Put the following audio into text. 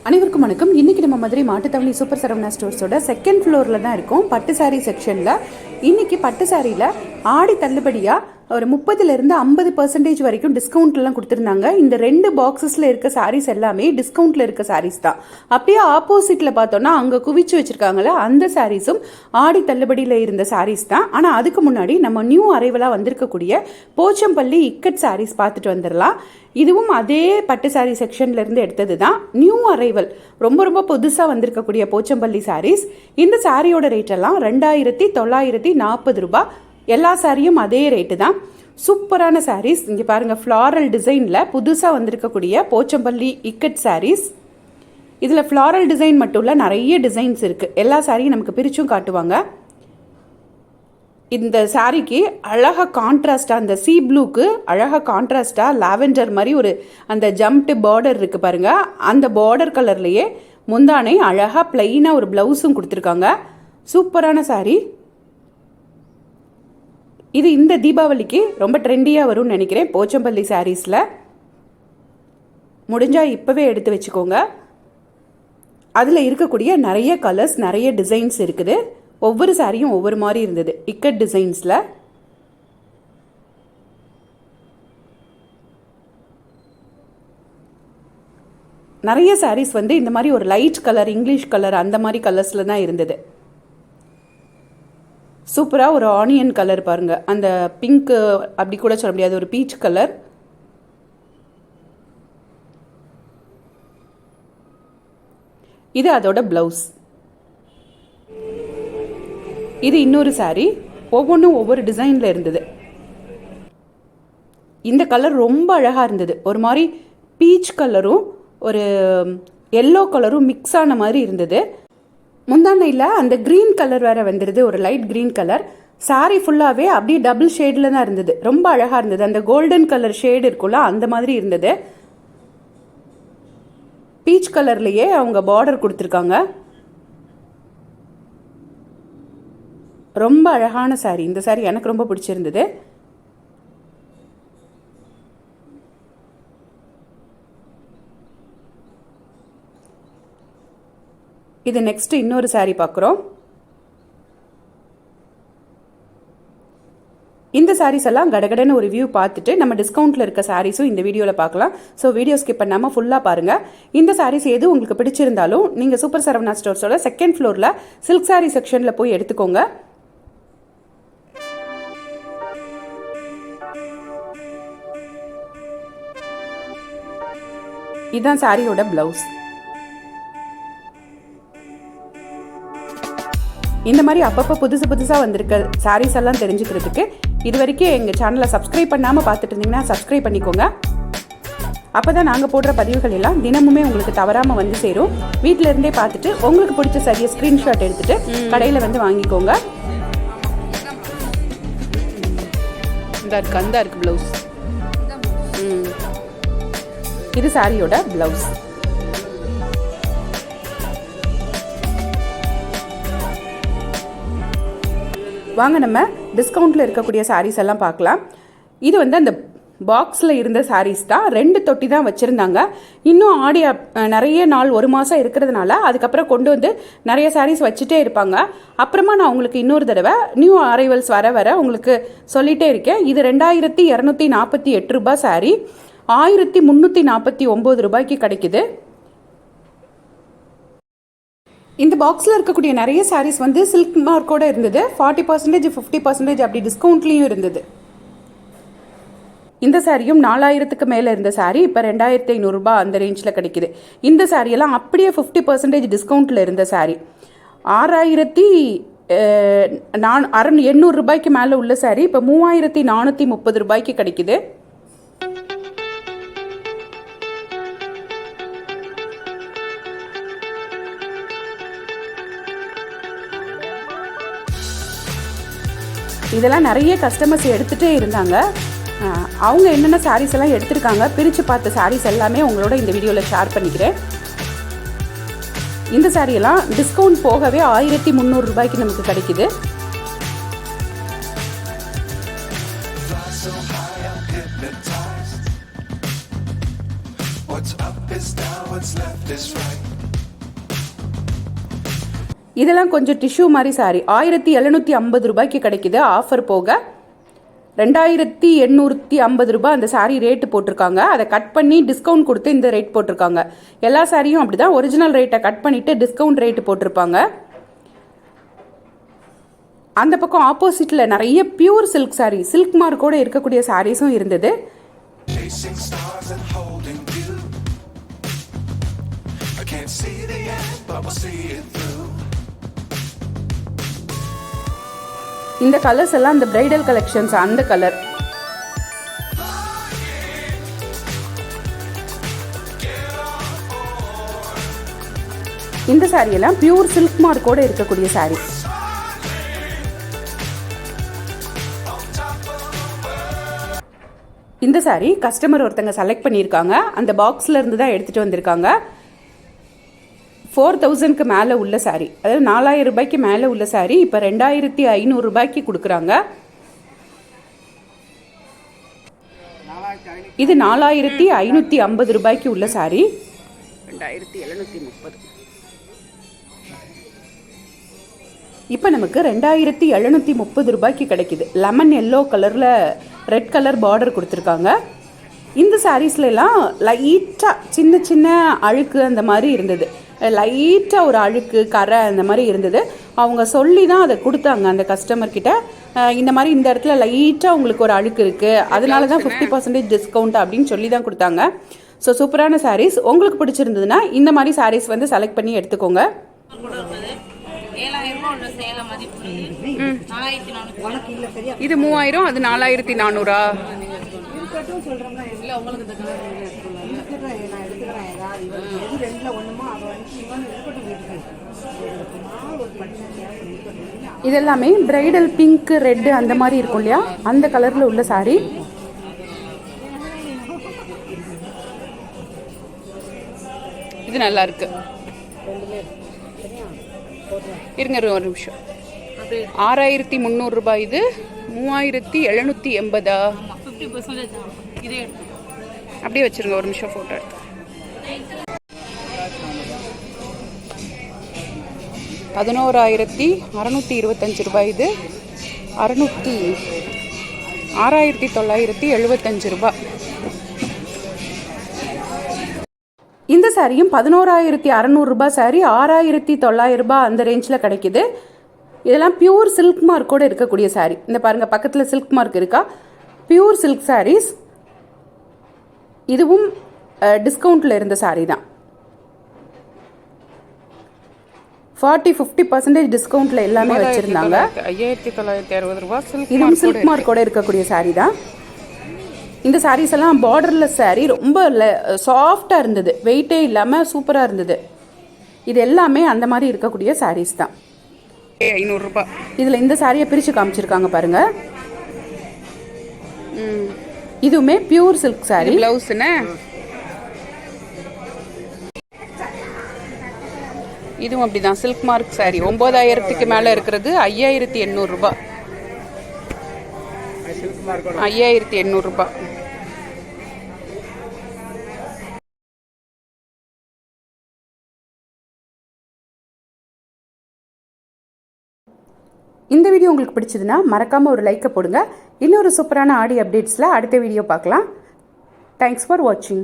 அனைவருக்கும் வணக்கம். இன்றைக்கி நம்ம மதுரை மாட்டுத்தாவணி சூப்பர் சரவணா ஸ்டோர்ஸோட செகண்ட் ஃப்ளோரில் தான் இருக்கும். பட்டு சாரீ செக்ஷனில் இன்றைக்கி பட்டு சாரியில் ஆடி தள்ளுபடியாக ஒரு 30% 50% வரைக்கும் டிஸ்கவுண்ட்லாம் கொடுத்துருந்தாங்க. இந்த 2 பாக்ஸஸில் இருக்க சாரீஸ் எல்லாமே டிஸ்கவுண்ட்டில் இருக்க சாரீஸ் தான். அப்படியே ஆப்போசிட்டில் பார்த்தோன்னா அங்கே குவிச்சு வச்சுருக்காங்களே அந்த சாரீஸும் ஆடி தள்ளுபடியில் இருந்த சாரீஸ் தான். ஆனால் அதுக்கு முன்னாடி நம்ம நியூ அரைவலாக வந்திருக்கக்கூடிய போச்சம்பள்ளி இக்கட் சாரீஸ் பார்த்துட்டு வந்துடலாம். இதுவும் அதே பட்டு சாரீ செக்ஷன்லேருந்து எடுத்தது தான். நியூ அரைவல் ரொம்ப ரொம்ப புதுசாக வந்திருக்கக்கூடிய போச்சம்பள்ளி சாரீஸ். இந்த சாரியோட ரேட்டெல்லாம் 2940 ரூபாய். எல்லா சாரியும் அதே ரேட்டு தான். சூப்பரான சாரீஸ். இங்கே பாருங்கள், ஃப்ளாரல் டிசைனில் புதுசாக வந்திருக்கக்கூடிய போச்சம்பள்ளி இக்கட் சாரீஸ். இதில் ஃப்ளாரல் டிசைன் மட்டும் இல்லை, நிறைய டிசைன்ஸ் இருக்குது. எல்லா சாரியும் நமக்கு பிரிச்சும் காட்டுவாங்க. இந்த சாரிக்கு அழகாக கான்ட்ராஸ்டாக அந்த சீ ப்ளூக்கு அழகாக கான்ட்ராஸ்டாக லாவெண்டர் மாதிரி ஒரு அந்த ஜம்ப்டு பார்டர் இருக்குது பாருங்கள். அந்த பார்டர் கலர்லேயே முந்தானை அழகாக பிளெயினாக ஒரு ப்ளவுஸும் கொடுத்துருக்காங்க. சூப்பரான சாரி. இது இந்த தீபாவளிக்கு ரொம்ப ட்ரெண்டியாக வரும்னு நினைக்கிறேன். போச்சம்பள்ளி சாரீஸில் முடிஞ்சால் இப்போவே எடுத்து வச்சுக்கோங்க. அதில் இருக்கக்கூடிய நிறைய கலர்ஸ், நிறைய டிசைன்ஸ் இருக்குது. ஒவ்வொரு சாரியும் ஒவ்வொரு மாதிரி இருந்தது இக்கட் டிசைன்ஸில். நிறைய சாரீஸ் இந்த மாதிரி ஒரு லைட் கலர், இங்கிலீஷ் கலர், அந்த மாதிரி கலர்ஸில் தான் இருந்தது. சூப்பராக ஒரு ஆனியன் கலர் பாருங்கள், அந்த பிங்க் அப்படி கூட சொல்ல முடியாது, ஒரு பீச் கலர். இது அதோட ப்ளவுஸ். இது இன்னொரு சாரீ. ஒவ்வொன்றும் ஒவ்வொரு டிசைனில் இருந்தது. இந்த கலர் ரொம்ப அழகாக இருந்தது. ஒரு மாதிரி பீச் கலரும் ஒரு எல்லோ கலரும் மிக்ஸ் ஆன மாதிரி இருந்தது. முந்தானையில் அந்த க்ரீன் கலர் வேறு வந்துடுது, ஒரு லைட் க்ரீன் கலர். சாரீ ஃபுல்லாகவே அப்படியே டபுள் ஷேடில் தான் இருந்தது. ரொம்ப அழகாக இருந்தது. அந்த கோல்டன் கலர் ஷேடு இருக்குல்ல, அந்த மாதிரி இருந்தது. பீச் கலர்லேயே அவங்க பார்டர் கொடுத்துருக்காங்க. ரொம்ப அழகான சாரீ. இந்த சாரீ எனக்கு ரொம்ப பிடிச்சிருந்தது. இது நெக்ஸ்ட் இன்னொரு சாரீ பார்க்குறோம். இந்த சாரீஸ் எல்லாம் கடகடன்னு ஒரு வியூ பார்த்துட்டு நம்ம டிஸ்கவுண்ட்டில் இருக்க சாரீஸும் இந்த வீடியோவில் பார்க்கலாம். ஸோ வீடியோ ஸ்கிப் பண்ணாமல் ஃபுல்லாக பாருங்கள். இந்த சாரீஸ் எது உங்களுக்கு பிடிச்சிருந்தாலும் நீங்கள் சூப்பர் சரவணா ஸ்டோர்ஸோட செகண்ட் ஃப்ளோரில் சில்க் சாரீ செக்ஷனில் போய் எடுத்துக்கோங்க. இதுதான் சாரியோட பிளவுஸ். இந்த மாதிரி அப்பப்போ புதுசாக வந்திருக்க சாரீஸ் எல்லாம் தெரிஞ்சுக்கிறதுக்கு இது வரைக்கும் எங்கள் சேனலை சப்ஸ்கிரைப் பண்ணாமல் பார்த்துட்டு இருந்தீங்கன்னா சப்ஸ்கிரைப் பண்ணிக்கோங்க. அப்போ தான் நாங்கள் போடுற பதிவுகள் எல்லாம் தினமுமே உங்களுக்கு தவறாமல் வந்து சேரும். வீட்டில் இருந்தே பார்த்துட்டு உங்களுக்கு பிடிச்ச சாரியை ஸ்க்ரீன்ஷாட் எடுத்துகிட்டு கடையில் வாங்கிக்கோங்க. இந்த இருக்கு ப்ளவுஸ். இது சாரியோட பிளவுஸ். வாங்க நம்ம டிஸ்கவுண்ட்டில் இருக்கக்கூடிய சாரீஸ் எல்லாம் பார்க்கலாம். இது அந்த பாக்ஸில் இருந்த சாரீஸ் தான். 2 தொட்டி தான் வச்சுருந்தாங்க. இன்னும் ஆடி நிறைய நாள், ஒரு மாதம் இருக்கிறதுனால அதுக்கப்புறம் கொண்டு நிறைய சாரீஸ் வச்சுட்டே இருப்பாங்க. அப்புறமா நான் உங்களுக்கு இன்னொரு தடவை நியூ அரைவல்ஸ் வர உங்களுக்கு சொல்லிகிட்டே இருக்கேன். இது 2248 ரூபாய் சாரீ 1349 ரூபாய்க்கு கிடைக்குது. இந்த பாக்ஸில் இருக்கக்கூடிய நிறைய சாரீஸ் சில்க் மார்க்கோட இருந்தது. 40%, 50% அப்படி டிஸ்கவுண்ட்லேயும் இருந்தது. இந்த சாரியும் 4000க்கு மேலே இருந்த சாரீ இப்போ 2500 ரூபாய் அந்த ரேஞ்சில் கிடைக்குது. இந்த சாரியெல்லாம் அப்படியே 50% டிஸ்கவுண்ட்டில் இருந்த சாரீ 6800 ரூபாய்க்கு மேலே உள்ள சாரீ இப்போ 3430 ரூபாய்க்கு கிடைக்குது. இதெல்லாம் நிறைய கஸ்டமர்ஸ் எடுத்துகிட்டே இருந்தாங்க. அவங்க என்னென்ன சாரீஸ் எல்லாம் எடுத்திருக்காங்க, பிரித்து பார்த்த சாரீஸ் எல்லாமே உங்களோட இந்த வீடியோவில் ஷேர் பண்ணிக்கிறேன். இந்த சாரியெல்லாம் டிஸ்கவுண்ட் போகவே 1300 ரூபாய்க்கு நமக்கு கிடைக்குது. What's up is down, what's left is right. இதெல்லாம் கொஞ்சம் டிஷ்யூ மாதிரி சாரி 1750 ரூபாய்க்கு கிடைக்குது. ஆஃபர் போக 2850 ரூபாய் அந்த சாரீ ரேட்டு போட்டிருக்காங்க. அதை கட் பண்ணி டிஸ்கவுண்ட் கொடுத்து இந்த ரேட் போட்டிருக்காங்க. எல்லா சாரியும் அப்படிதான், ஒரிஜினல் ரேட்டை கட் பண்ணிட்டு டிஸ்கவுண்ட் ரேட்டு போட்டிருப்பாங்க. அந்த பக்கம் ஆப்போசிட்டில் நிறைய பியூர் சில்க் சாரீ, சில்க் மார்க்கோடு இருக்கக்கூடிய சாரீஸும் இருந்தது. இந்த கலர்ஸ் எல்லாம் இந்த பிரைடல் கலெக்ஷன்ஸ், அந்த கலர். இந்த சாரி எல்லாம் பியூர் சில்க் மார்க்கோட இருக்கக்கூடிய சாரி. இந்த சாரி கஸ்டமர் ஒருத்தங்க செலக்ட் பண்ணியிருக்காங்க. அந்த பாக்ஸ்ல இருந்து தான் எடுத்துட்டு வந்திருக்காங்க. 4000க்கு மேலே உள்ள சாரி, அதாவது 4000 ரூபாய்க்கு மேலே உள்ள சாரி இப்போ 2500 ரூபாய்க்கு கொடுக்குறாங்க. இது 4550 ரூபாய்க்கு உள்ள சாரி 2730. இப்போ நமக்கு 2730 ரூபாய்க்கு கிடைக்குது. லெமன் எல்லோ கலரில் ரெட் கலர் பார்டர் கொடுத்துருக்காங்க. இந்த சாரீஸ்லாம் லைட்டாக சின்ன சின்ன அழுக்கு அந்த மாதிரி இருந்தது. லைட்டாக ஒரு அழுக்கு கரை அந்த மாதிரி இருந்தது. அவங்க சொல்லி தான் அதை கொடுத்தாங்க அந்த கஸ்டமர்கிட்ட. இந்த மாதிரி இந்த இடத்துல லைட்டாக உங்களுக்கு ஒரு அழுக்கு இருக்குது, அதனால தான் 50% டிஸ்கவுண்ட் அப்படின்னு சொல்லி தான் கொடுத்தாங்க. ஸோ சூப்பரான சாரீஸ். உங்களுக்கு பிடிச்சிருந்ததுன்னா இந்த மாதிரி சாரீஸ் வந்து செலக்ட் பண்ணி எடுத்துக்கோங்க. இது 3000, அது 4400. இதெல்லாமே பிரைடல் பிங்க் ரெட் அந்த மாதிரி இருக்கும் இல்லையா, அந்த கலர்ல உள்ள சாரி. இது நல்லா இருக்கு. இருங்க ஒரு நிமிஷம். 6300 ரூபாய். இது 3780. அப்படியே வச்சிருங்க, ஒரு நிமிஷம் போட்டோ எடுத்து. 11625 ரூபாய். இது 6975 ரூபாய். இந்த சாரியும் 11600 ரூபாய் சாரி 6900 ரூபாய் அந்த ரேஞ்சில் கிடைக்குது. இதெல்லாம் பியூர் சில்க் மார்க்கோடு இருக்கக்கூடிய சாரி. இந்த பாருங்கள், பக்கத்தில் சில்க் மார்க் இருக்கா, பியூர் சில்க் சாரீஸ். இதுவும் டிஸ்கவுண்ட்டில் இருந்த சாரி தான். 40-50% டிஸ்கவுண்ட்டில் எல்லாமே வச்சுருந்தாங்க. 5960 ரூபாய். இதுவும் சில்க் மார்க்கோடு இருக்கக்கூடிய சாரி தான். இந்த சாரீஸ் எல்லாம் பார்டர்லெஸ் சாரி, ரொம்ப சாஃப்டாக இருந்தது, வெயிட்டே இல்லாமல் சூப்பராக இருந்தது. இது எல்லாமே அந்த மாதிரி இருக்கக்கூடிய சாரீஸ் தான். 500 ரூபாய். இதில் இந்த சாரியை பிரித்து காமிச்சிருக்காங்க பாருங்க. இதுவுமே பியூர் சில்க் சாரி. ப்ளவுஸ்ன்னு இதுவும் அப்படிதான், சில்க் மார்க் சாரி. 9000க்கு மேலே இருக்கிறது 5800 ரூபாய். 5800 ரூபாய். இந்த வீடியோ உங்களுக்கு பிடிச்சதுன்னா மறக்காமல் ஒரு லைக்கை போடுங்க. இன்னொரு சூப்பரான ஆடி அப்டேட்ஸில் அடுத்த வீடியோ பார்க்கலாம். தேங்க்ஸ் ஃபார் வாட்சிங்.